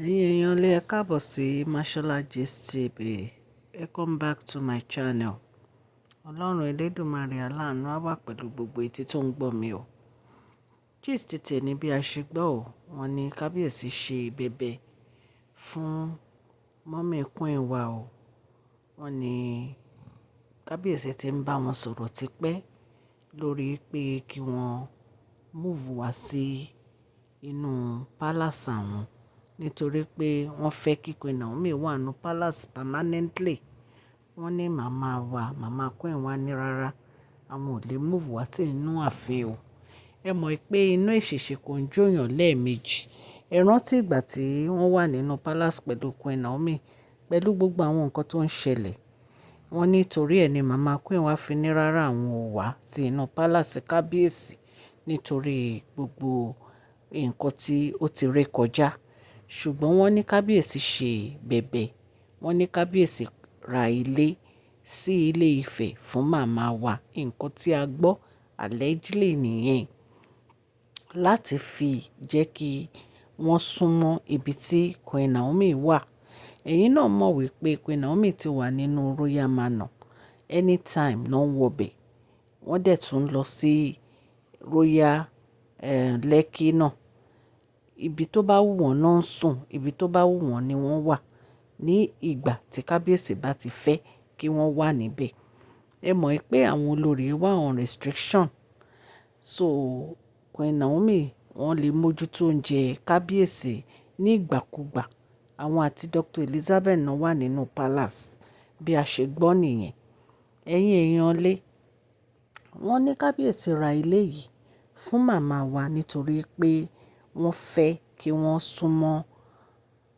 Ẹ̀yin èèyàn lé ẹ káàbọ̀ sí Mashola Gist TV. Welcome back to my channel. Ọlọ́run Elédùmarè aláàánú á wà pẹ̀lú gbogbo etí tó ń gbọ́ mi o. Gist tèmi bí a ṣe gbọ́ o, wọ́n ní kábíyèsí ṣe bẹ̀bẹ̀ fún mọ́mì Queen wa o. Wọ́n ní kábíyèsí ti ń bá wọn sọ̀rọ̀ tipẹ́ lórí pé kí wọ́n múùfù wá sí inú palace àwọn nítorí pé wọ́n fẹ́ kí Queen Naomi wà nínú palace permanently. Wọ́n ní màmá Queen wa ní rárá, àwọn ò lè múùfù wá sí inú ààfin o. Ẹ mọ̀ pé inú èṣìṣì kò ń jóyàn lẹ́ẹ̀mejì. Ẹ rántí ìgbà tí wọ́n wà nínú palace pẹ̀lú Queen Naomi pẹ̀lú gbogbo àwọn nǹkan tó ń ṣẹlẹ̀. Wọ́n ní torí ẹ̀ ni màmá Queen wa fi ní rárá àwọn ò wá sí inú palace kábíyèsí nítorí gbogbo nǹkan tí ó ti ré kọjá. Ṣùgbọ́n wọ́n ní kábíyèsí ṣe bẹ̀bẹ̀. Wọ́n ní kábíyèsí ra ilé sí ilé Ifẹ̀ fún màmá wa. Nǹkan tí a gbọ́ allegedly nìyẹn, láti fi jẹ́ kí wọ́n súnmọ́ ibi tí Queen Naomi wà. Ẹ̀yin náà mọ̀ wípé Queen Naomi ti wà nínú Royal Manor anytime náà ń wọbẹ̀. Wọ́n dẹ̀ tún lọ sí Royal Lekki náà. Ibi tó bá wù wọ́n náà ń sùn, ibi tó bá wù wọ́n ni wọ́n wà ní ìgbà tí kábíyèsí bá ti fẹ́ kí wọ́n wà níbẹ̀. Ẹ mọ̀ pé àwọn olórí wà on restriction. So Queen Naomi wọ́n lè mójútó oúnjẹ kábíyèsí ní ìgbàkúgbà. Àwọn àti Dr. Elizabeth náà wà nínú palace bí a ṣe gbọ́ nìyẹn. Ẹ̀yin èèyàn lé, wọ́n ní kábíyèsí ra ilé yìí fún màmá wa nítorí pé wọ́n fẹ́ kí wọ́n súnmọ́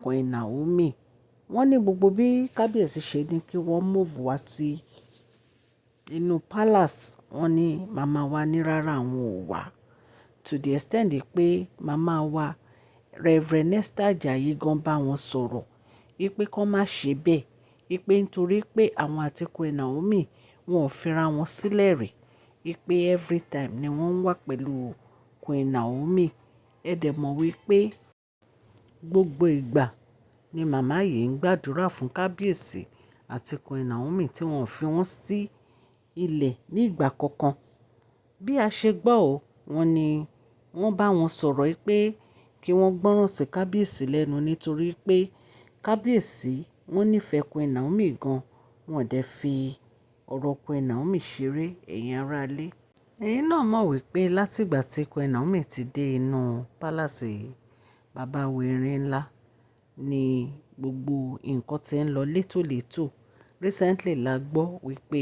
Queen Naomi. Wọ́n ní gbogbo bí kábíyèsí ṣe ní kí wọ́n múùfù wá sí inú palace. Wọ́n ní màmá wa ní rárá àwọn ò wá. To the extent pé màmá wa Reverend Esther Ajayi gan bá wọn sọ̀rọ̀ wípé kán má ṣe bẹ́ẹ̀. Wípé nítorí pé àwọn àti Queen Naomi wọn ò fira wọn sílẹ̀ rí. Wípé every time ni wọ́n ń wà pẹ̀lú Queen Naomi. Ẹ dẹ̀ mọ̀ wípé gbogbo ìgbà ni màmá yìí ń gbàdúrà fún kábíyèsí àti Queen Naomi tí wọ́n fi wọ́n sí ilẹ̀ ní ìgbà kankan. Bí a ṣe gbọ́ o, wọ́n ní wọ́n bá wọn sọ̀rọ̀ pé kí wọ́n gbọ́ràn sí kábíyèsí lẹ́nu nítorí pé kábíyèsí wọ́n nífẹ̀ẹ́ Queen Naomi gan. Wọ́n dẹ̀ fi ọ̀rọ̀ Queen Naomi ṣeré, ẹ̀yin aráalé. Ẹ̀yin náà mọ̀ wípé látìgbà tí Queen Naomi ti dé inú palace bàbá wẹ̀rẹ̀ ńlá ni gbogbo nǹkan tí ń lọ létòlétò. Recently la gbọ́ wípé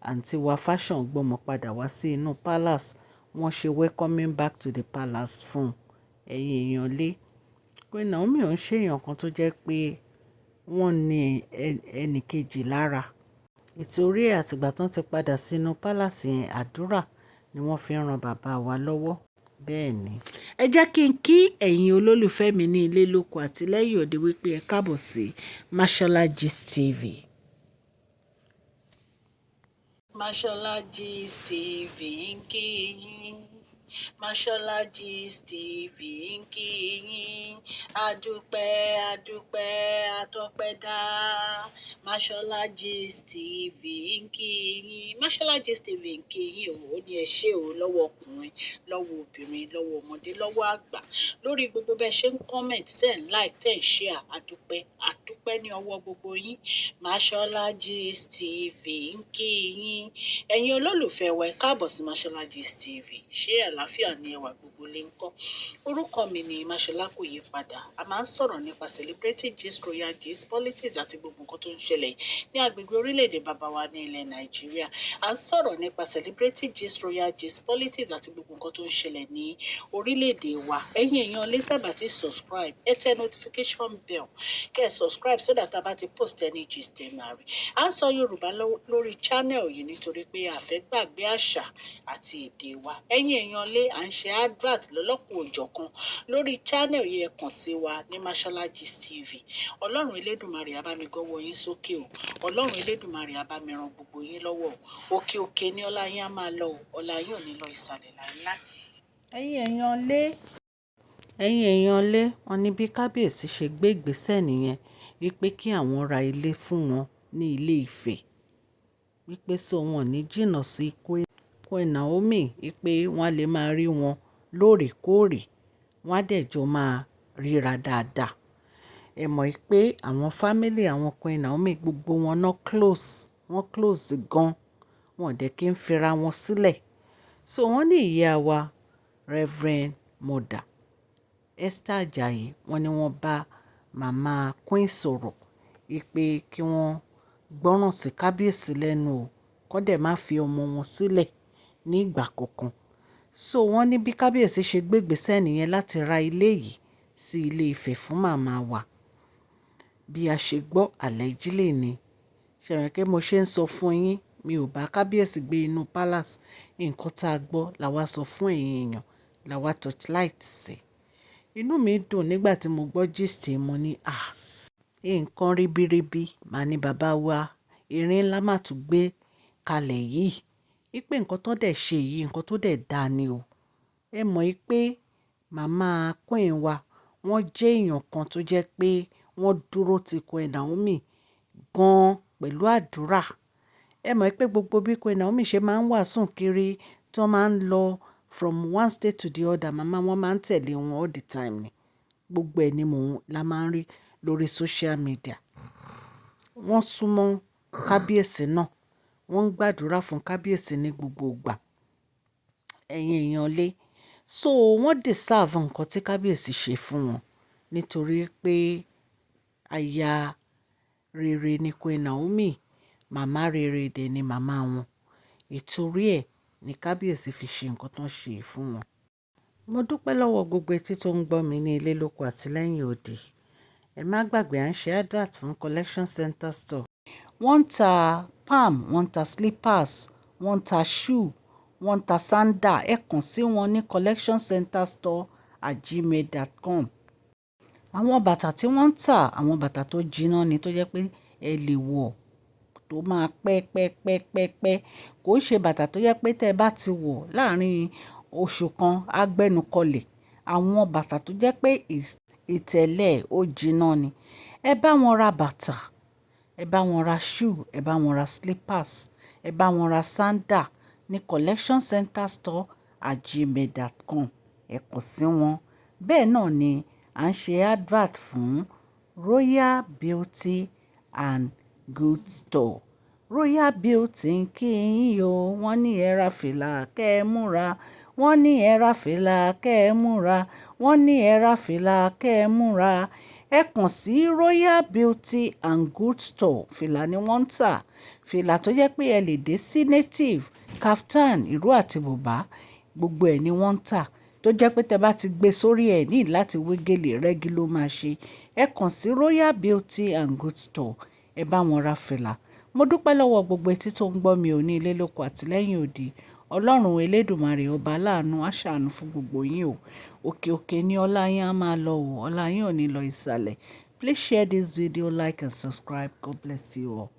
àǹtí wa Fashion gbọ́mọ padà wá sí inú palace. Wọ́n ṣe welcoming back to the palace fún ẹ̀yin èèyàn lé. Queen Naomi ò ń ṣe èèyàn kan tó jẹ́ pé wọ́n ní ẹnì kejì lára. Ìtorí àtìgbà tán ti padà sínú palace yẹn, àdúrà ni wọ́n fi ń ran bàbá wa lọ́wọ́. Bẹ́ẹ̀ ni. Ẹ jẹ́ kí n kí ẹ̀yin olólùfẹ́ mi ní ilé lóko àti lẹ́yìn òde wípé ẹ káàbọ̀ sí Mashola Gist TV. Mashola Gist TV ń kí yín. Mashola Gist TV ń kí yín. Adúpẹ́ adúpẹ́ atọ́pẹ́dá. Mashola Gist TV ń kí yín. Mashola Gist TV ń kí yín o. Ó ní ẹ ṣé o, lọ́wọ́ ọkùnrin, lọ́wọ́ obìnrin, lọ́wọ́ ọmọdé, lọ́wọ́ àgbà. Lórí gbogbo bẹ́ẹ̀ ṣe ń comment, tẹ̀ ń like, tẹ̀ ń share. Adúpẹ́ ní ọwọ́ gbogbo yín. Mashola Gist TV ń kí yín. Ẹ̀yin olólùfẹ́ wa ẹ káàbọ̀ sí Mashola Gist TV. Ṣé àlàáfíà ni ẹwà gbogbo lè ń kọ́? Orúkọ mi ni Mashola kò yí padà. A máa ń sọ̀rọ̀ nípa celebrity gist, royal gist, politics àti gbogbo nǹkan tó ń ṣẹlẹ̀ ní agbègbè orílẹ̀-èdè bàbá wa ní ilẹ̀ Nàìjíríà. A ń sọ̀rọ̀ nípa celebrity gist, royal gist, politics àti gbogbo nǹkan tó ń ṣẹlẹ̀ ní orílẹ̀-èdè wa. Ẹ̀yin èèyàn lè tẹ́ bá ti subscribe, ẹ tẹ notification bell kẹ́ ẹ subscribe so that a bá ti post any gist ẹ máa rí. A ń sọ Yorùbá lórí channel yìí nítorí pé a fẹ́ gbàgbé àṣà àti èdè wa. Ẹ̀yin èèyàn lé à ń ṣe advert lọ́lọ́kùn òjọ̀kan lórí channel yìí, ẹ kàn sí wa ní Mashola Gist TV. Ọlọ́run Elédùmarè á bá mi gọ́wọ́ yín sókè o. Ọlọ́run Elédùmarè á bá mi ran gbogbo yín lọ́wọ́ o. Òkè òkè ni ọlá yín á máa lọ o. Ọlá yín ò ní lọ ìsàlẹ̀ láíláí. Ẹ̀yin èèyàn lé, ẹ̀yin èèyàn ilé wọn ní bí kábíyèsí ṣe gbé ìgbésẹ̀ nìyẹn wípé kí àwọn ra ilé fún wọn ní ilé Ifẹ̀ wípé so wọn ní jìnnà sí Queen Naomi wípé wọ́n lè máa rí wọn lóòrèkóòrè wọ́n á dẹ̀ jọ máa ríra dáadáa. Ẹ mọ̀ pé àwọn fámílì àwọn Queen Naomi gbogbo wọn náà close wọ́n close gan wọn dẹ̀ kí ń fira wọn sílẹ̀. So wọ́n ní ìyá wa Reverend Mother Esther Ajayi wọ́n ní wọ́n bá màmá Queen sọ̀rọ̀ wípé kí wọ́n gbọ́ràn sí kábíyèsí lẹ́nu o kó dẹ̀ má fi ọmọ wọn sílẹ̀ ní ìgbà kankan. So wọ́n ní bí kábíyèsí ṣe gbé ìgbésẹ̀ nìyẹn láti ra ilé yìí sí ilé Ifẹ̀ fún màmá wa. Bí a ṣe gbọ́ allegedly ni ṣẹ̀wọ̀n pé mo ṣe ń sọ fún yín mi ò bá kábíyèsí gbé inú palace nǹkan tá a gbọ́ la wá sọ fún ẹ̀yin èèyàn la wá torchlight sí. Inú mi dùn nígbà tí mo gbọ́ gist mo ní nǹkan ribiribi mà ní bàbá wa erin ńlá mà tún gbé kalẹ̀ yìí wípé nǹkan tó dẹ̀ ṣe yìí nǹkan tó dẹ̀ dáa ni o. Ẹ mọ̀ pé màmá Queen wa wọ́n jẹ́ èèyàn kan tó jẹ́ pé wọ́n dúró ti Queen Naomi gan-an pẹ̀lú àdúrà. Ẹ mọ̀ pé gbogbo bí Queen Naomi ṣe máa ń wàásù kiri tó máa ń lọ from one state to the other màmá wọn máa ń tẹ̀lé wọn all the time ni gbogbo ẹ̀ ni la máa ń rí lórí social media. Wọ́n súnmọ́ kábíyèsí náà wọ́n ń gbàdúrà fún kábíyèsí ní gbogbo ìgbà ẹ̀yin èèyàn lé. So wọ́n deserve nǹkan tí kábíyèsí ṣe fún wọn nítorí pé aya rere ni Queen Naomi màmá rere dẹ̀ ni màmá wọn. Ìtorí ẹ̀ ni kábíyèsí fi ṣe nǹkan tó ń ṣe fún wọn. Mo dúpẹ́ lọ́wọ́ gbogbo etí tó ń gbọ́ mi ní ilé lóko àti lẹ́yìn odi. Ẹ má gbàgbé à ń ṣe advert fún collection center store. Wọ́n ń ta palm wọ́n ń ta slippers wọ́n ń ta shoe wọ́n ń ta sandal ẹ kàn sí wọn ní collectioncenterstore@gmail.com. Àwọn bàtà tí wọ́n ń tà àwọn bàtà tó jiná ni tó jẹ́ pé ẹ lè wọ̀ tó máa pẹ́ kò ṣe bàtà tó jẹ́ pé tẹ́ ẹ bá ti wọ̀ láàrin oṣù kan á gbẹ́nu kọlẹ̀. Àwọn bàtà tó jẹ́ pé ìtẹ̀lẹ̀ ó jiná ni. Ẹ bá wọn ra bàtà ẹ bá wọn ra shoe ẹ bá wọn ra slippers ẹ bá wọn ra sandal ní collectioncenterstore@gmail.com. Ẹ kàn sí wọn. Bẹ́ẹ̀ náà ni à ń ṣe advert fún Royal Beauty and Goods Store. Royal Beauty ń kí yín o wọ́n ní ẹ ra fìlà kẹ́ ẹ múra wọ́n ní ẹ ra fìlà kẹ́ ẹ múra wọ́n ní ẹ ra fìlà kẹ́ ẹ múra. Ẹ kàn sí Royal Beauty and Goods Store fìlà ni wọ́n ń tà. Fìlà tó jẹ́ pé ẹ lè dé sí native kaftan ìró àti bùbá gbogbo ẹ̀ ni wọ́n ń tà tó jẹ́ pé tẹ́ bá ti gbé sórí ẹ̀ ní láti wé gèlè rẹ́gí ló máa ṣe. Ẹ kàn sí Royal Beauty and Goods Store ẹ bá wọn ra fìlà. Mo dúpẹ́ lọ́wọ́ gbogbo etí tó ń gbọ́ mi ò ní ilé lóko àti lẹ́yìn odi. Ọlọ́run Elédùmarè ọba aláàánú á ṣàánú fún gbogbo yín o. Òkè òkè ni ọlá yín á máa lọ o ọlá yín ò ní lọ ìsàlẹ̀. Please share this video, like and subscribe. God bless you all.